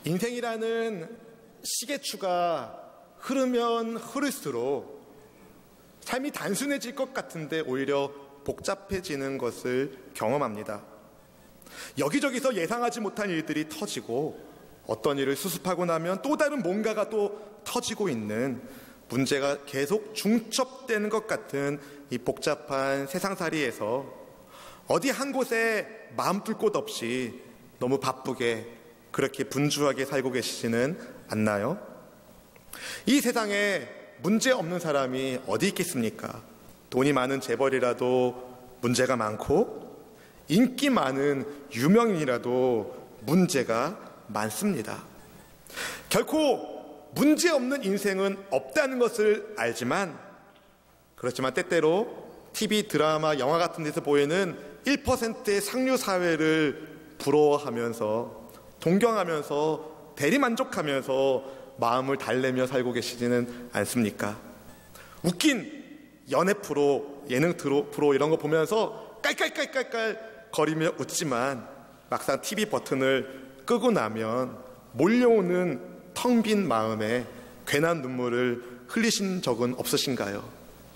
인생이라는 시계추가 흐르면 흐를수록 삶이 단순해질 것 같은데 오히려 복잡해지는 것을 경험합니다. 여기저기서 예상하지 못한 일들이 터지고 어떤 일을 수습하고 나면 또 다른 뭔가가 또 터지고 있는 문제가 계속 중첩되는 것 같은 이 복잡한 세상살이에서 어디 한 곳에 마음 둘 곳 없이 너무 바쁘게 그렇게 분주하게 살고 계시지는 않나요? 이 세상에 문제 없는 사람이 어디 있겠습니까? 돈이 많은 재벌이라도 문제가 많고 인기 많은 유명인이라도 문제가 많습니다. 결코 문제 없는 인생은 없다는 것을 알지만, 그렇지만 때때로 TV, 드라마, 영화 같은 데서 보이는 1%의 상류 사회를 부러워하면서 동경하면서 대리만족하면서 마음을 달래며 살고 계시지는 않습니까? 웃긴 연애 프로, 예능 프로 이런 거 보면서 깔깔깔깔깔 거리며 웃지만 막상 TV 버튼을 끄고 나면 몰려오는 텅 빈 마음에 괜한 눈물을 흘리신 적은 없으신가요?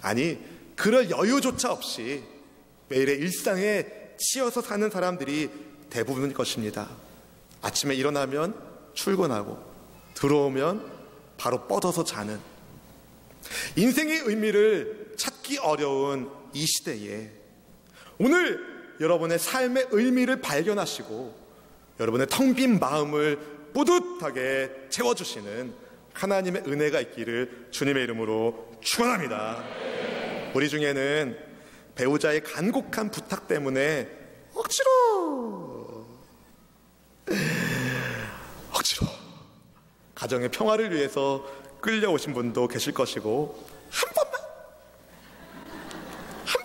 아니, 그럴 여유조차 없이 매일의 일상에 치여서 사는 사람들이 대부분일 것입니다. 아침에 일어나면 출근하고 들어오면 바로 뻗어서 자는, 인생의 의미를 찾기 어려운 이 시대에 오늘 여러분의 삶의 의미를 발견하시고 여러분의 텅 빈 마음을 뿌듯하게 채워주시는 하나님의 은혜가 있기를 주님의 이름으로 축원합니다. 우리 중에는 배우자의 간곡한 부탁 때문에 억지로 가정의 평화를 위해서 끌려오신 분도 계실 것이고, 한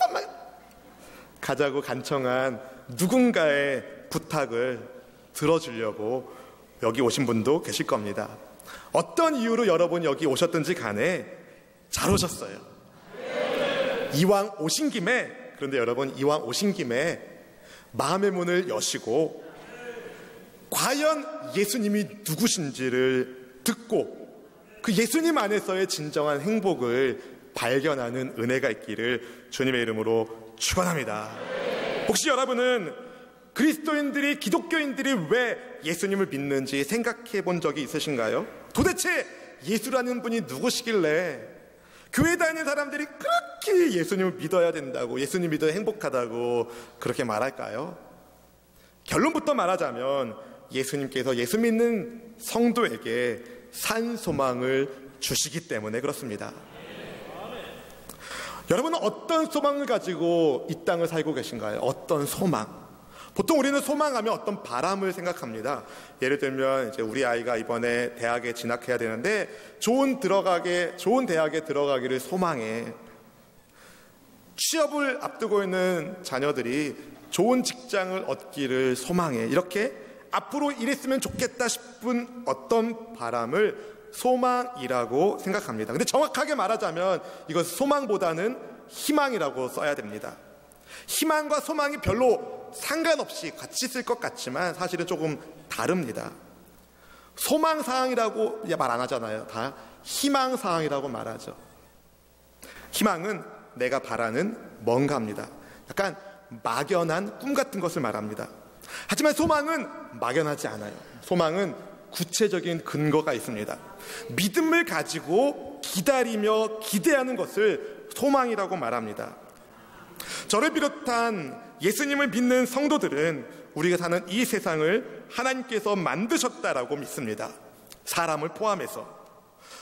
번만 가자고 간청한 누군가의 부탁을 들어주려고 여기 오신 분도 계실 겁니다. 어떤 이유로 여러분이 여기 오셨든지 간에 잘 오셨어요. 이왕 오신 김에, 그런데 여러분, 이왕 오신 김에 마음의 문을 여시고 과연 예수님이 누구신지를 듣고 그 예수님 안에서의 진정한 행복을 발견하는 은혜가 있기를 주님의 이름으로 축원합니다. 혹시 여러분은 그리스도인들이, 기독교인들이 왜 예수님을 믿는지 생각해 본 적이 있으신가요? 도대체 예수라는 분이 누구시길래 교회 다니는 사람들이 그렇게 예수님을 믿어야 된다고, 예수님 믿어야 행복하다고 그렇게 말할까요? 결론부터 말하자면 예수님께서 예수 믿는 성도에게 산 소망을 주시기 때문에 그렇습니다. 여러분은 어떤 소망을 가지고 이 땅을 살고 계신가요? 어떤 소망? 보통 우리는 소망하면 어떤 바람을 생각합니다. 예를 들면 이제 우리 아이가 이번에 대학에 진학해야 되는데 좋은 대학에 들어가기를 소망해. 취업을 앞두고 있는 자녀들이 좋은 직장을 얻기를 소망해. 이렇게 앞으로 이랬으면 좋겠다 싶은 어떤 바람을 소망이라고 생각합니다. 근데 정확하게 말하자면 이것 소망보다는 희망이라고 써야 됩니다. 희망과 소망이 별로 상관없이 같이 쓸 것 같지만 사실은 조금 다릅니다. 소망사항이라고 말 안 하잖아요. 다 희망사항이라고 말하죠. 희망은 내가 바라는 뭔가입니다. 약간 막연한 꿈 같은 것을 말합니다. 하지만 소망은 막연하지 않아요. 소망은 구체적인 근거가 있습니다. 믿음을 가지고 기다리며 기대하는 것을 소망이라고 말합니다. 저를 비롯한 예수님을 믿는 성도들은 우리가 사는 이 세상을 하나님께서 만드셨다라고 믿습니다. 사람을 포함해서.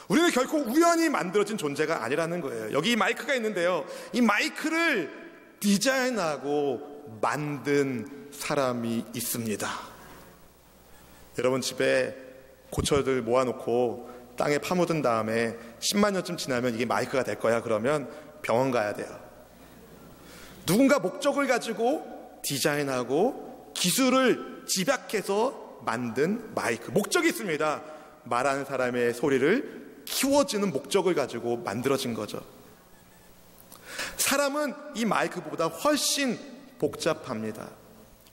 우리는 결코 우연히 만들어진 존재가 아니라는 거예요. 여기 마이크가 있는데요, 이 마이크를 디자인하고 만든 사람이 있습니다. 여러분 집에 고철들 모아놓고 땅에 파묻은 다음에 10만 년쯤 지나면 이게 마이크가 될 거야. 그러면 병원 가야 돼요. 누군가 목적을 가지고 디자인하고 기술을 집약해서 만든 마이크, 목적이 있습니다. 말하는 사람의 소리를 키워주는 목적을 가지고 만들어진 거죠. 사람은 이 마이크보다 훨씬 복잡합니다.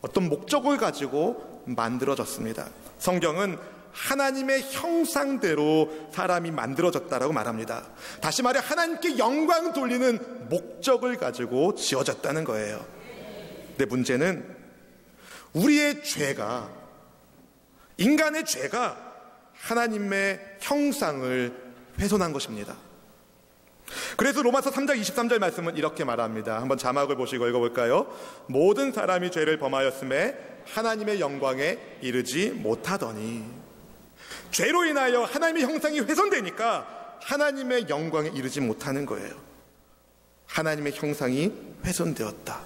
어떤 목적을 가지고 만들어졌습니다. 성경은 하나님의 형상대로 사람이 만들어졌다라고 말합니다. 다시 말해 하나님께 영광 돌리는 목적을 가지고 지어졌다는 거예요. 근데 문제는 우리의 죄가, 인간의 죄가 하나님의 형상을 훼손한 것입니다. 그래서 로마서 3장 23절 말씀은 이렇게 말합니다. 한번 자막을 보시고 읽어볼까요? 모든 사람이 죄를 범하였음에 하나님의 영광에 이르지 못하더니. 죄로 인하여 하나님의 형상이 훼손되니까 하나님의 영광에 이르지 못하는 거예요. 하나님의 형상이 훼손되었다.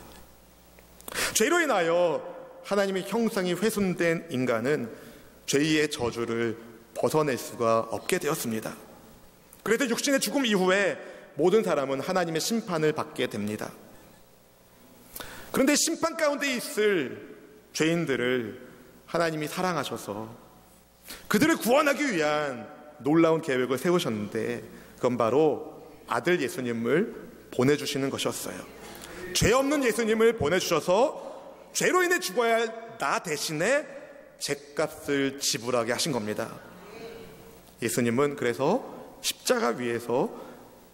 죄로 인하여 하나님의 형상이 훼손된 인간은 죄의 저주를 벗어낼 수가 없게 되었습니다. 그래서 육신의 죽음 이후에 모든 사람은 하나님의 심판을 받게 됩니다. 그런데 심판 가운데 있을 죄인들을 하나님이 사랑하셔서 그들을 구원하기 위한 놀라운 계획을 세우셨는데 그건 바로 아들 예수님을 보내주시는 것이었어요. 죄 없는 예수님을 보내주셔서 죄로 인해 죽어야 할 나 대신에 죗값을 지불하게 하신 겁니다. 예수님은 그래서 십자가 위에서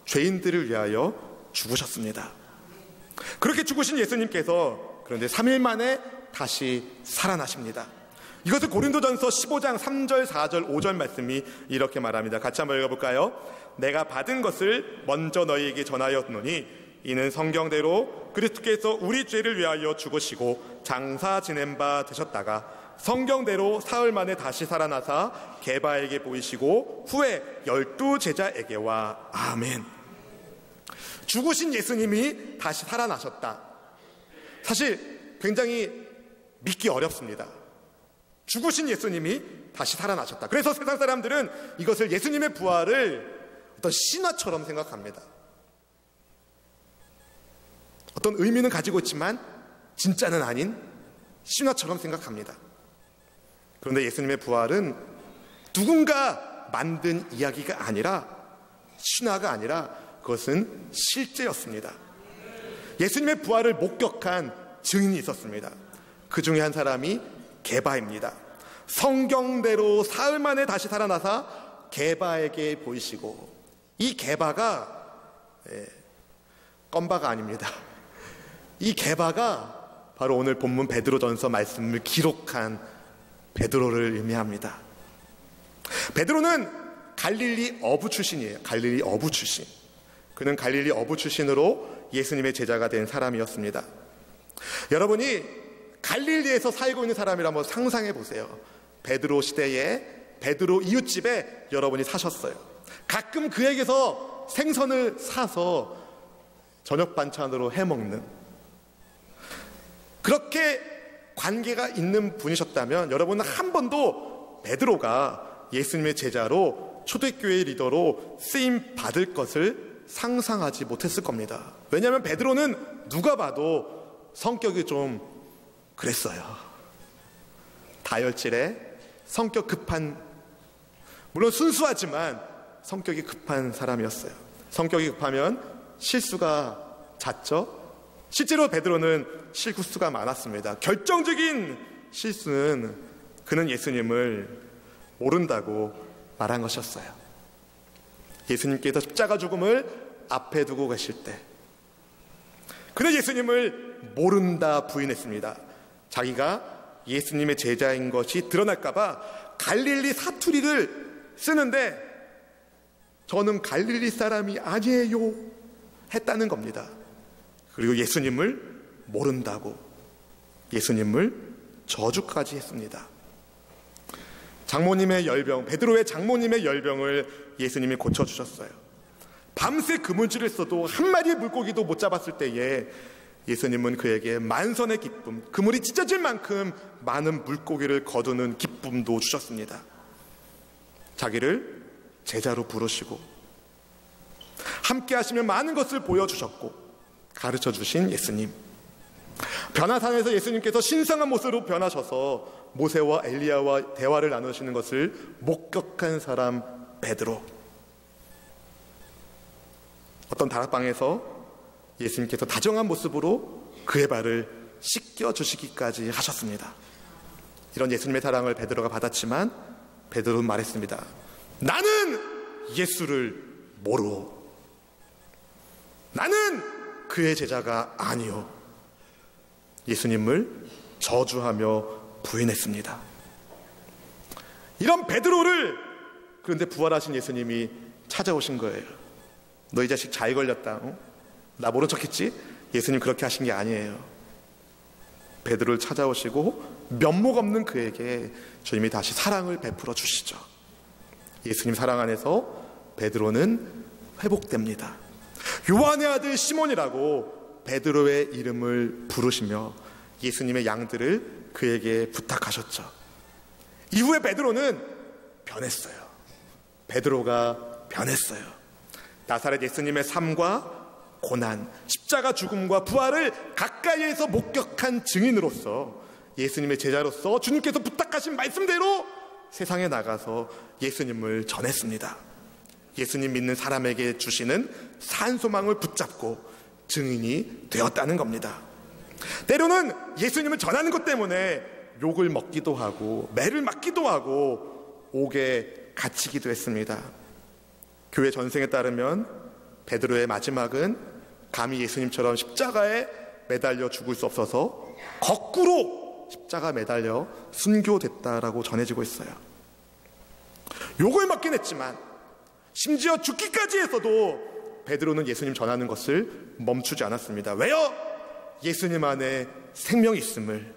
죄인들을 위하여 죽으셨습니다. 그렇게 죽으신 예수님께서 그런데 3일 만에 다시 살아나십니다. 이것을 고린도전서 15장 3절, 4절, 5절 말씀이 이렇게 말합니다. 같이 한번 읽어볼까요? 내가 받은 것을 먼저 너희에게 전하였노니 이는 성경대로 그리스도께서 우리 죄를 위하여 죽으시고 장사 지낸 바 되셨다가 성경대로 사흘 만에 다시 살아나사 게바에게 보이시고 후에 12 제자에게와. 아멘. 죽으신 예수님이 다시 살아나셨다. 사실 굉장히 믿기 어렵습니다. 죽으신 예수님이 다시 살아나셨다. 그래서 세상 사람들은 이것을 예수님의 부활을 어떤 신화처럼 생각합니다. 어떤 의미는 가지고 있지만 진짜는 아닌 신화처럼 생각합니다. 그런데 예수님의 부활은 누군가 만든 이야기가 아니라, 신화가 아니라 그것은 실제였습니다. 예수님의 부활을 목격한 증인이 있었습니다. 그 중에 한 사람이 게바입니다. 성경대로 사흘 만에 다시 살아나사 게바에게 보이시고, 이 게바가 껌바가 아닙니다. 이 게바가 바로 오늘 본문 베드로전서 말씀을 기록한 베드로를 의미합니다. 베드로는 갈릴리 어부 출신이에요. 갈릴리 어부 출신. 그는 갈릴리 어부 출신으로 예수님의 제자가 된 사람이었습니다. 여러분이 갈릴리에서 살고 있는 사람이라 한번 상상해 보세요. 베드로 시대에 베드로 이웃집에 여러분이 사셨어요. 가끔 그에게서 생선을 사서 저녁 반찬으로 해먹는, 그렇게 관계가 있는 분이셨다면 여러분은 한 번도 베드로가 예수님의 제자로 초대교회 리더로 쓰임 받을 것을 상상하지 못했을 겁니다. 왜냐하면 베드로는 누가 봐도 성격이 좀 그랬어요. 다혈질에 성격 급한, 물론 순수하지만 성격이 급한 사람이었어요. 성격이 급하면 실수가 잦죠. 실제로 베드로는 실수가 많았습니다. 결정적인 실수는 그는 예수님을 모른다고 말한 것이었어요. 예수님께서 십자가 죽음을 앞에 두고 계실 때 그는 예수님을 모른다 부인했습니다. 자기가 예수님의 제자인 것이 드러날까 봐 갈릴리 사투리를 쓰는데 저는 갈릴리 사람이 아니에요 했다는 겁니다. 그리고 예수님을 모른다고 예수님을 저주까지 했습니다. 장모님의 열병, 베드로의 장모님의 열병을 예수님이 고쳐주셨어요. 밤새 그물질을 써도 한 마리의 물고기도 못 잡았을 때에 예수님은 그에게 만선의 기쁨, 그물이 찢어질 만큼 많은 물고기를 거두는 기쁨도 주셨습니다. 자기를 제자로 부르시고 함께 하시며 많은 것을 보여주셨고 가르쳐 주신 예수님. 변화산에서 예수님께서 신성한 모습으로 변하셔서 모세와 엘리야와 대화를 나누시는 것을 목격한 사람 베드로. 어떤 다락방에서 예수님께서 다정한 모습으로 그의 발을 씻겨주시기까지 하셨습니다. 이런 예수님의 사랑을 베드로가 받았지만 베드로는 말했습니다. 나는 예수를 모르오. 나는 그의 제자가 아니오. 예수님을 저주하며 부인했습니다. 이런 베드로를 그런데 부활하신 예수님이 찾아오신 거예요. 너 이 자식 잘 걸렸다. 나 모른 척했지? 예수님 그렇게 하신 게 아니에요. 베드로를 찾아오시고 면목 없는 그에게 주님이 다시 사랑을 베풀어 주시죠. 예수님 사랑 안에서 베드로는 회복됩니다. 요한의 아들 시몬이라고 베드로의 이름을 부르시며 예수님의 양들을 그에게 부탁하셨죠. 이후에 베드로는 변했어요. 베드로가 변했어요. 나사렛 예수님의 삶과 고난, 십자가 죽음과 부활을 가까이에서 목격한 증인으로서 예수님의 제자로서 주님께서 부탁하신 말씀대로 세상에 나가서 예수님을 전했습니다. 예수님 믿는 사람에게 주시는 산소망을 붙잡고 증인이 되었다는 겁니다. 때로는 예수님을 전하는 것 때문에 욕을 먹기도 하고 매를 맞기도 하고 옥에 갇히기도 했습니다. 교회 전승에 따르면 베드로의 마지막은 감히 예수님처럼 십자가에 매달려 죽을 수 없어서 거꾸로 십자가 매달려 순교됐다라고 전해지고 있어요. 욕을 먹긴 했지만 심지어 죽기까지 해서도 베드로는 예수님 전하는 것을 멈추지 않았습니다. 왜요? 예수님 안에 생명이 있음을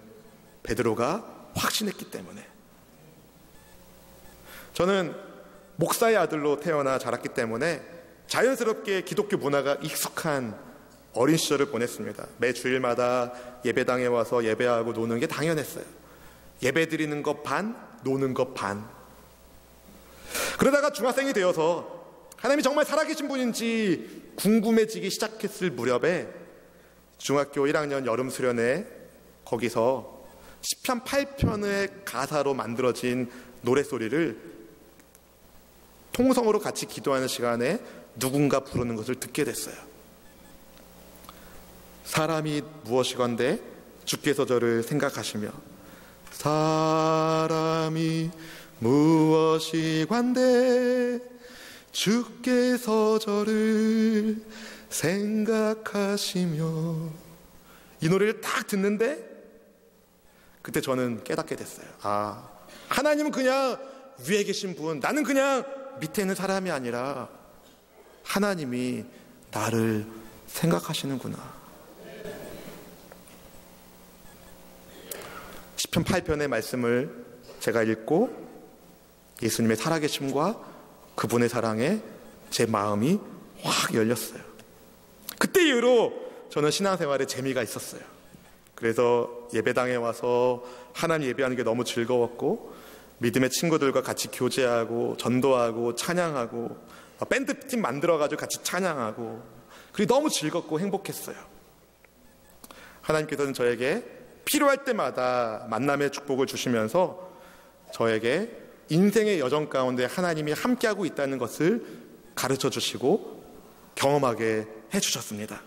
베드로가 확신했기 때문에. 저는 목사의 아들로 태어나 자랐기 때문에 자연스럽게 기독교 문화가 익숙한 어린 시절을 보냈습니다. 매 주일마다 예배당에 와서 예배하고 노는 게 당연했어요. 예배 드리는 것 반, 노는 것 반. 그러다가 중학생이 되어서 하나님이 정말 살아계신 분인지 궁금해지기 시작했을 무렵에 중학교 1학년 여름 수련회 거기서 시편 8편의 가사로 만들어진 노랫소리를 통성으로 같이 기도하는 시간에 누군가 부르는 것을 듣게 됐어요. 사람이 무엇이건대 주께서 저를 생각하시며, 사람이 무엇이건대 주께서 저를 생각하시며. 이 노래를 딱 듣는데 그때 저는 깨닫게 됐어요. 아, 하나님은 그냥 위에 계신 분, 나는 그냥 밑에 있는 사람이 아니라 하나님이 나를 생각하시는구나. 시편 8편의 말씀을 제가 읽고 예수님의 살아계심과 그분의 사랑에 제 마음이 확 열렸어요. 그때 이후로 저는 신앙생활에 재미가 있었어요. 그래서 예배당에 와서 하나님 예배하는 게 너무 즐거웠고, 믿음의 친구들과 같이 교제하고 전도하고 찬양하고 밴드팀 만들어가지고 같이 찬양하고, 그게 너무 즐겁고 행복했어요. 하나님께서는 저에게 필요할 때마다 만남의 축복을 주시면서 저에게 인생의 여정 가운데 하나님이 함께하고 있다는 것을 가르쳐 주시고 경험하게 해주셨습니다.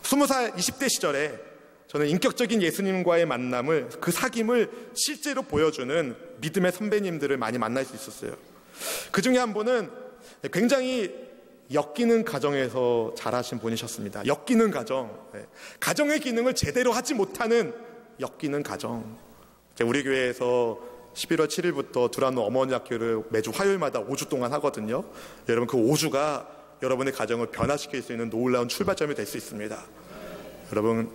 20살 20대 시절에 저는 인격적인 예수님과의 만남을, 그 사귐을 실제로 보여주는 믿음의 선배님들을 많이 만날 수 있었어요. 그 중에 한 분은 굉장히 엮이는 가정에서 자라신 분이셨습니다. 엮이는 가정, 가정의 기능을 제대로 하지 못하는 엮이는 가정. 우리 교회에서 11월 7일부터 두란노 어머니 학교를 매주 화요일마다 5주 동안 하거든요. 여러분, 그 5주가 여러분의 가정을 변화시킬 수 있는 놀라운 출발점이 될 수 있습니다. 여러분,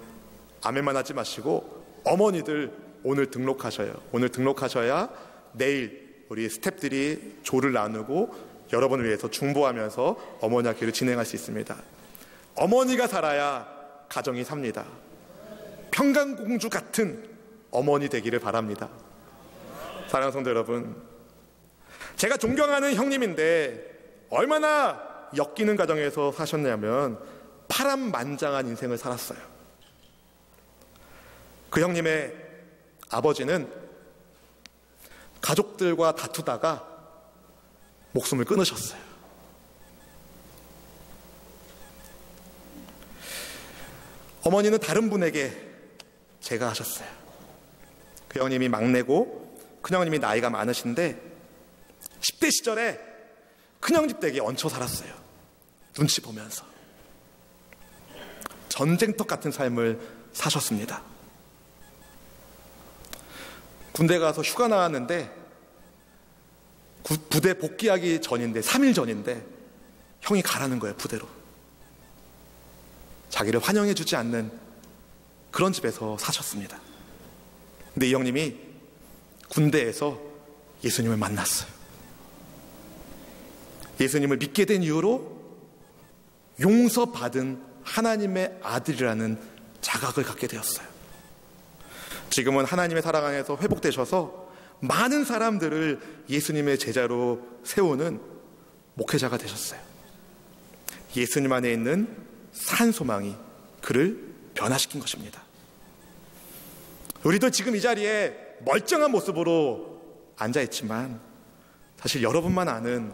아멘만 하지 마시고 어머니들 오늘 등록하셔요. 오늘 등록하셔야 내일 우리 스태프들이 조를 나누고 여러분을 위해서 중보하면서 어머니 학교를 진행할 수 있습니다. 어머니가 살아야 가정이 삽니다. 평강공주 같은 어머니 되기를 바랍니다. 사랑하는 성도 여러분, 제가 존경하는 형님인데 얼마나 엮이는 가정에서 사셨냐면 파란만장한 인생을 살았어요. 그 형님의 아버지는 가족들과 다투다가 목숨을 끊으셨어요. 어머니는 다른 분에게 제가 하셨어요. 그 형님이 막내고 큰형님이 나이가 많으신데 10대 시절에 큰형집 댁에 얹혀 살았어요. 눈치 보면서 전쟁터 같은 삶을 사셨습니다. 군대 가서 휴가 나왔는데 부대 복귀하기 전인데 3일 전인데 형이 가라는 거예요. 부대로. 자기를 환영해주지 않는 그런 집에서 사셨습니다. 근데 이 형님이 군대에서 예수님을 만났어요. 예수님을 믿게 된 이후로 용서받은 하나님의 아들이라는 자각을 갖게 되었어요. 지금은 하나님의 사랑 안에서 회복되셔서 많은 사람들을 예수님의 제자로 세우는 목회자가 되셨어요. 예수님 안에 있는 산 소망이 그를 변화시킨 것입니다. 우리도 지금 이 자리에 멀쩡한 모습으로 앉아있지만 사실 여러분만 아는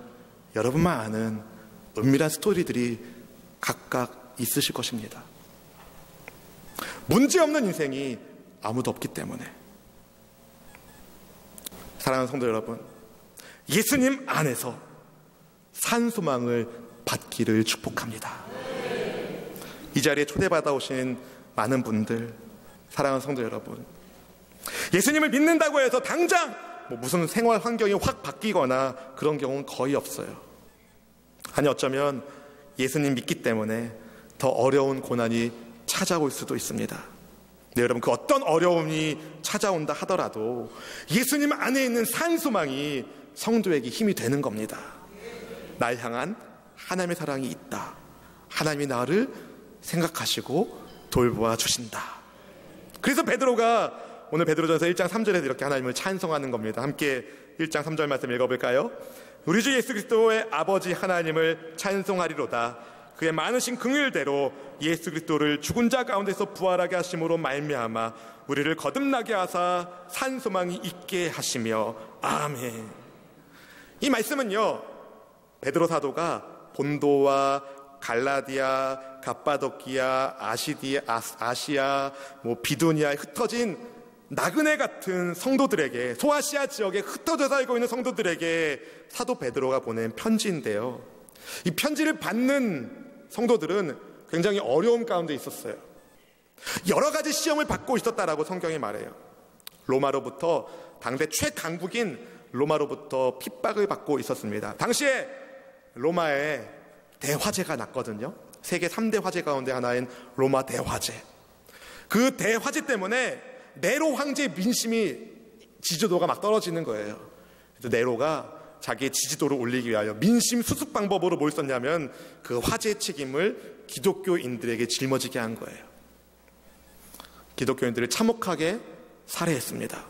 은밀한 스토리들이 각각 있으실 것입니다. 문제없는 인생이 아무도 없기 때문에. 사랑하는 성도 여러분, 예수님 안에서 산 소망을 받기를 축복합니다. 이 자리에 초대받아 오신 많은 분들, 사랑하는 성도 여러분, 예수님을 믿는다고 해서 당장 무슨 생활 환경이 확 바뀌거나 그런 경우는 거의 없어요. 아니, 어쩌면 예수님 믿기 때문에 더 어려운 고난이 찾아올 수도 있습니다. 네, 여러분, 그 어떤 어려움이 찾아온다 하더라도 예수님 안에 있는 산 소망이 성도에게 힘이 되는 겁니다. 날 향한 하나님의 사랑이 있다. 하나님이 나를 생각하시고 돌보아 주신다. 그래서 베드로가 오늘 베드로전서 1장 3절에서 이렇게 하나님을 찬송하는 겁니다. 함께 1장 3절 말씀 읽어볼까요? 우리 주 예수 그리스도의 아버지 하나님을 찬송하리로다. 그의 많으신 긍휼대로 예수 그리스도를 죽은 자 가운데서 부활하게 하심으로 말미암아 우리를 거듭나게 하사 산 소망이 있게 하시며 아멘. 이 말씀은요, 베드로 사도가 본도와 갈라디아, 갑바도키아, 아시아, 비두니아에 흩어진 나그네 같은 성도들에게, 소아시아 지역에 흩어져 살고 있는 성도들에게 사도 베드로가 보낸 편지인데요, 이 편지를 받는 성도들은 굉장히 어려움 가운데 있었어요. 여러 가지 시험을 받고 있었다라고 성경이 말해요. 로마로부터, 당대 최강국인 로마로부터 핍박을 받고 있었습니다. 당시에 로마에 대화재가 났거든요. 세계 3대 화재 가운데 하나인 로마 대화재. 그 대화재 때문에 네로 황제의 민심이, 지지도가 막 떨어지는 거예요. 그래서 네로가 자기의 지지도를 올리기 위하여 민심 수습 방법으로 뭘 썼냐면 그 화재의 책임을 기독교인들에게 짊어지게 한 거예요. 기독교인들을 참혹하게 살해했습니다.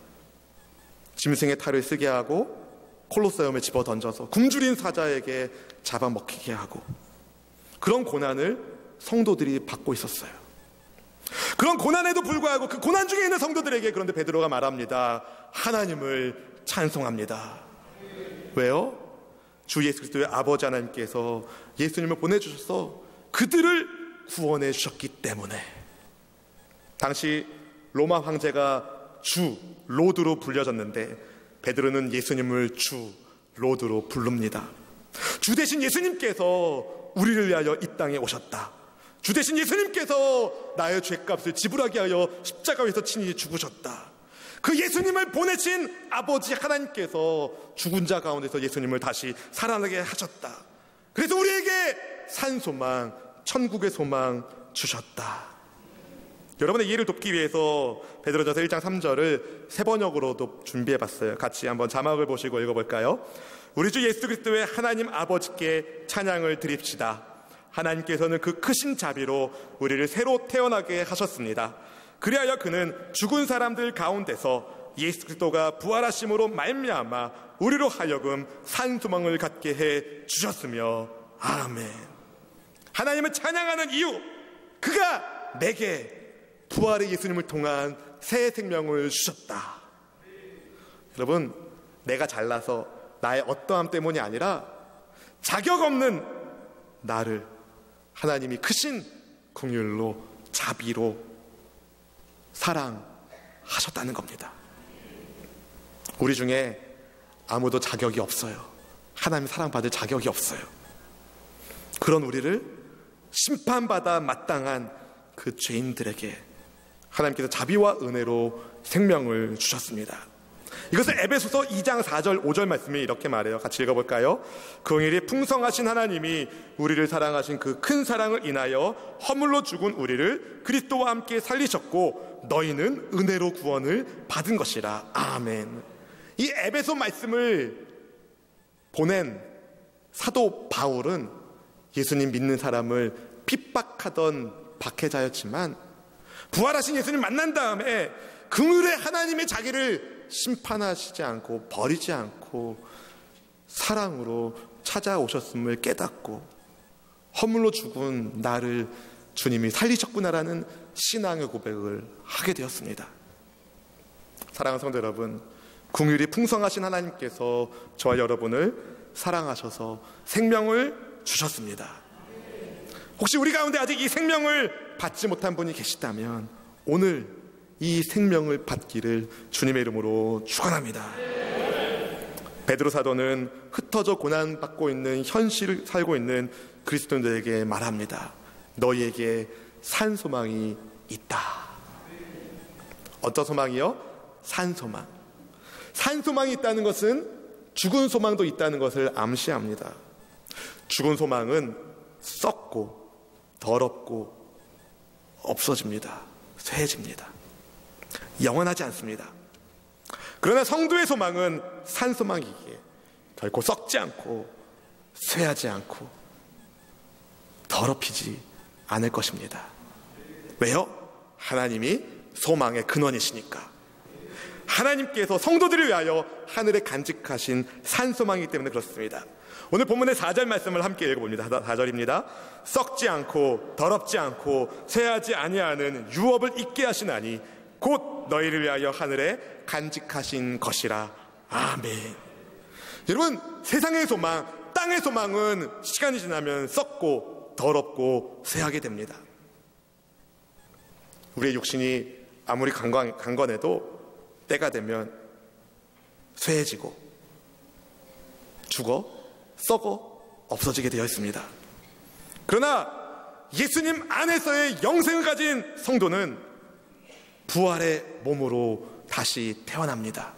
짐승의 탈을 쓰게 하고 콜로세움에 집어던져서 굶주린 사자에게 잡아먹히게 하고, 그런 고난을 성도들이 받고 있었어요. 그런 고난에도 불구하고 그 고난 중에 있는 성도들에게 그런데 베드로가 말합니다. 하나님을 찬송합니다. 왜요? 주 예수 그리스도의 아버지 하나님께서 예수님을 보내주셔서 그들을 구원해 주셨기 때문에. 당시 로마 황제가 주 로드로 불려졌는데 베드로는 예수님을 주 로드로 부릅니다. 주 대신 예수님께서 우리를 위하여 이 땅에 오셨다. 주 대신 예수님께서 나의 죄값을 지불하게 하여 십자가에서 친히 죽으셨다. 그 예수님을 보내신 아버지 하나님께서 죽은 자 가운데서 예수님을 다시 살아나게 하셨다. 그래서 우리에게 산 소망, 천국의 소망 주셨다. 여러분의 이해를 돕기 위해서 베드로전서 1장 3절을 세 번역으로도 준비해봤어요. 같이 한번 자막을 보시고 읽어볼까요? 우리 주 예수 그리스도의 하나님 아버지께 찬양을 드립시다. 하나님께서는 그 크신 자비로 우리를 새로 태어나게 하셨습니다. 그리하여 그는 죽은 사람들 가운데서 예수 그리스도가 부활하심으로 말미암아 우리로 하여금 산 소망을 갖게 해 주셨으며 아멘. 하나님을 찬양하는 이유, 그가 내게 부활의 예수님을 통한 새 생명을 주셨다. 여러분, 내가 잘나서 나의 어떠함 때문이 아니라 자격 없는 나를 하나님이 크신 긍휼로, 자비로 사랑하셨다는 겁니다. 우리 중에 아무도 자격이 없어요. 하나님 사랑받을 자격이 없어요. 그런 우리를 심판받아 마땅한 그 죄인들에게 하나님께서 자비와 은혜로 생명을 주셨습니다. 이것을 에베소서 2장 4절 5절 말씀이 이렇게 말해요. 같이 읽어볼까요? 긍휼이 풍성하신 하나님이 우리를 사랑하신 그 큰 사랑을 인하여 허물로 죽은 우리를 그리스도와 함께 살리셨고 너희는 은혜로 구원을 받은 것이라. 아멘. 이 에베소 말씀을 보낸 사도 바울은 예수님 믿는 사람을 핍박하던 박해자였지만 부활하신 예수님 만난 다음에 긍휼의 하나님의 자기를 심판하시지 않고 버리지 않고 사랑으로 찾아오셨음을 깨닫고 허물로 죽은 나를 주님이 살리셨구나라는 신앙의 고백을 하게 되었습니다. 사랑하는 성도 여러분, 긍휼이 풍성하신 하나님께서 저와 여러분을 사랑하셔서 생명을 주셨습니다. 혹시 우리 가운데 아직 이 생명을 받지 못한 분이 계시다면 오늘 이 생명을 받기를 주님의 이름으로 축원합니다. 베드로 사도는 흩어져 고난받고 있는 현실을 살고 있는 그리스도인들에게 말합니다. 너희에게 산 소망이 있다. 어떤 소망이요? 산 소망. 산 소망이 있다는 것은 죽은 소망도 있다는 것을 암시합니다. 죽은 소망은 썩고 더럽고 없어집니다. 쇠해집니다. 영원하지 않습니다. 그러나 성도의 소망은 산 소망이기에 결코 썩지 않고 쇠하지 않고 더럽히지 않을 것입니다. 왜요? 하나님이 소망의 근원이시니까. 하나님께서 성도들을 위하여 하늘에 간직하신 산 소망이기 때문에 그렇습니다. 오늘 본문의 4절 말씀을 함께 읽어봅니다. 4절입니다. 썩지 않고 더럽지 않고 쇠하지 아니하는 유업을 잊게 하시나니 곧 너희를 위하여 하늘에 간직하신 것이라. 아멘. 여러분, 세상의 소망, 땅의 소망은 시간이 지나면 썩고 더럽고 쇠하게 됩니다. 우리의 육신이 아무리 강건해도 때가 되면 쇠해지고 죽어 썩어 없어지게 되어 있습니다. 그러나 예수님 안에서의 영생을 가진 성도는 부활의 몸으로 다시 태어납니다.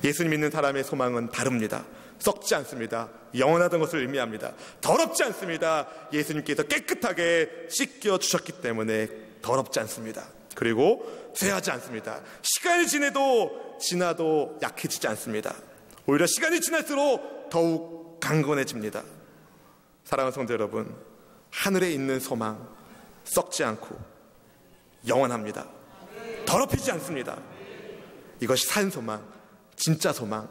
예수님 믿는 사람의 소망은 다릅니다. 썩지 않습니다. 영원하던 것을 의미합니다. 더럽지 않습니다. 예수님께서 깨끗하게 씻겨주셨기 때문에 더럽지 않습니다. 그리고 쇠하지 않습니다. 시간이 지나도 약해지지 않습니다. 오히려 시간이 지날수록 더욱 강건해집니다. 사랑하는 성도 여러분, 하늘에 있는 소망 썩지 않고 영원합니다. 더럽히지 않습니다. 이것이 산 소망, 진짜 소망,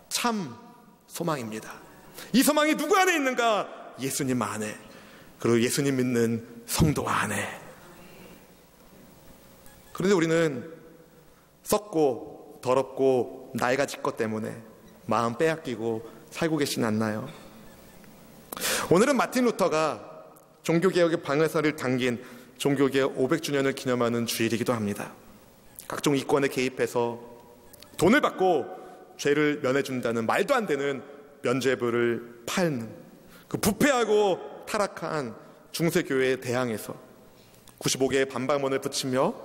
참 소망입니다. 이 소망이 누구 안에 있는가? 예수님 안에, 그리고 예수님 믿는 성도 안에. 그런데 우리는 썩고 더럽고 낡아질 것 때문에 마음 빼앗기고 살고 계시지 않나요? 오늘은 마틴 루터가 종교개혁의 방해사를 당긴 종교개혁 500주년을 기념하는 주일이기도 합니다. 각종 이권에 개입해서 돈을 받고 죄를 면해준다는 말도 안 되는 면죄부를 팔는 그 부패하고 타락한 중세교회에 대항해서 95개의 반박문을 붙이며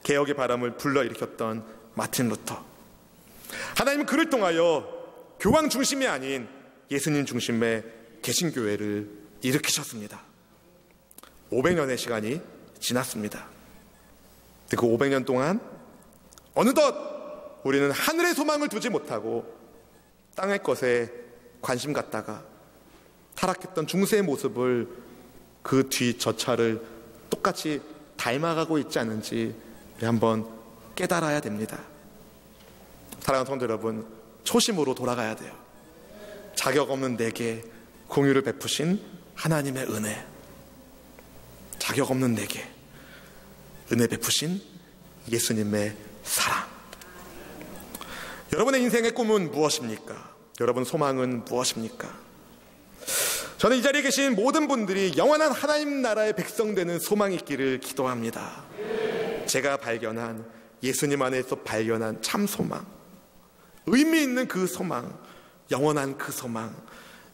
개혁의 바람을 불러일으켰던 마틴 루터. 하나님은 그를 통하여 교황 중심이 아닌 예수님 중심의 개신교회를 일으키셨습니다. 500년의 시간이 지났습니다. 그 500년 동안 어느덧 우리는 하늘의 소망을 두지 못하고 땅의 것에 관심 갖다가 타락했던 중세의 모습을 그 뒤 저차를 똑같이 닮아가고 있지 않은지 우리 한번 깨달아야 됩니다. 사랑하는 성도 여러분, 초심으로 돌아가야 돼요. 자격 없는 내게 공유를 베푸신 하나님의 은혜, 자격 없는 내게 은혜 베푸신 예수님의 사랑. 여러분의 인생의 꿈은 무엇입니까? 여러분 소망은 무엇입니까? 저는 이 자리에 계신 모든 분들이 영원한 하나님 나라의 백성 되는 소망이 있기를 기도합니다. 제가 발견한, 예수님 안에서 발견한 참 소망, 의미 있는 그 소망, 영원한 그 소망,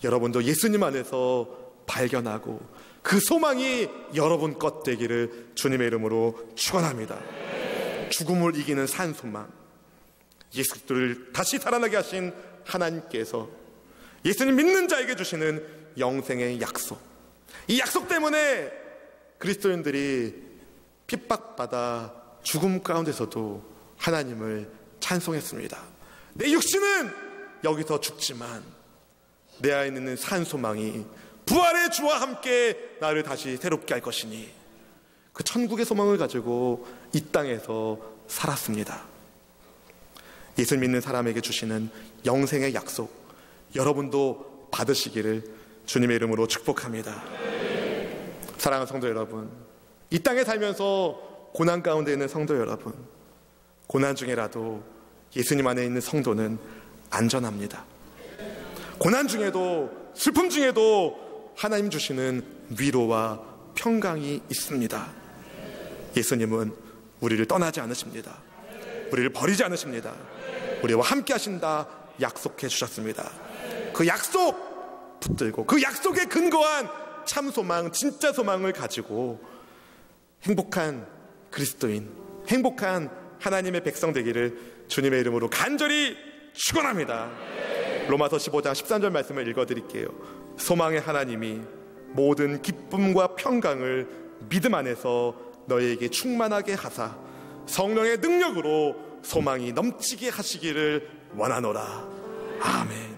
여러분도 예수님 안에서 발견하고 그 소망이 여러분 것 되기를 주님의 이름으로 축원합니다. 죽음을 이기는 산소망, 예수 그리스도를 다시 살아나게 하신 하나님께서 예수님 믿는 자에게 주시는 영생의 약속, 이 약속 때문에 그리스도인들이 핍박받아 죽음 가운데서도 하나님을 찬송했습니다. 내 육신은 여기서 죽지만 내 안에 있는 산소망이 부활의 주와 함께 나를 다시 새롭게 할 것이니 그 천국의 소망을 가지고 이 땅에서 살았습니다. 예수 믿는 사람에게 주시는 영생의 약속, 여러분도 받으시기를 주님의 이름으로 축복합니다. 사랑하는 성도 여러분, 이 땅에 살면서 고난 가운데 있는 성도 여러분, 고난 중에라도 예수님 안에 있는 성도는 안전합니다. 고난 중에도, 슬픔 중에도 하나님 주시는 위로와 평강이 있습니다. 예수님은 우리를 떠나지 않으십니다. 우리를 버리지 않으십니다. 우리와 함께 하신다 약속해 주셨습니다. 그 약속 붙들고 그 약속에 근거한 참 소망, 진짜 소망을 가지고 행복한 그리스도인, 행복한 하나님의 백성 되기를 주님의 이름으로 간절히 축원합니다. 로마서 15장 13절 말씀을 읽어드릴게요. 소망의 하나님이 모든 기쁨과 평강을 믿음 안에서 너희에게 충만하게 하사 성령의 능력으로 소망이 넘치게 하시기를 원하노라. 아멘.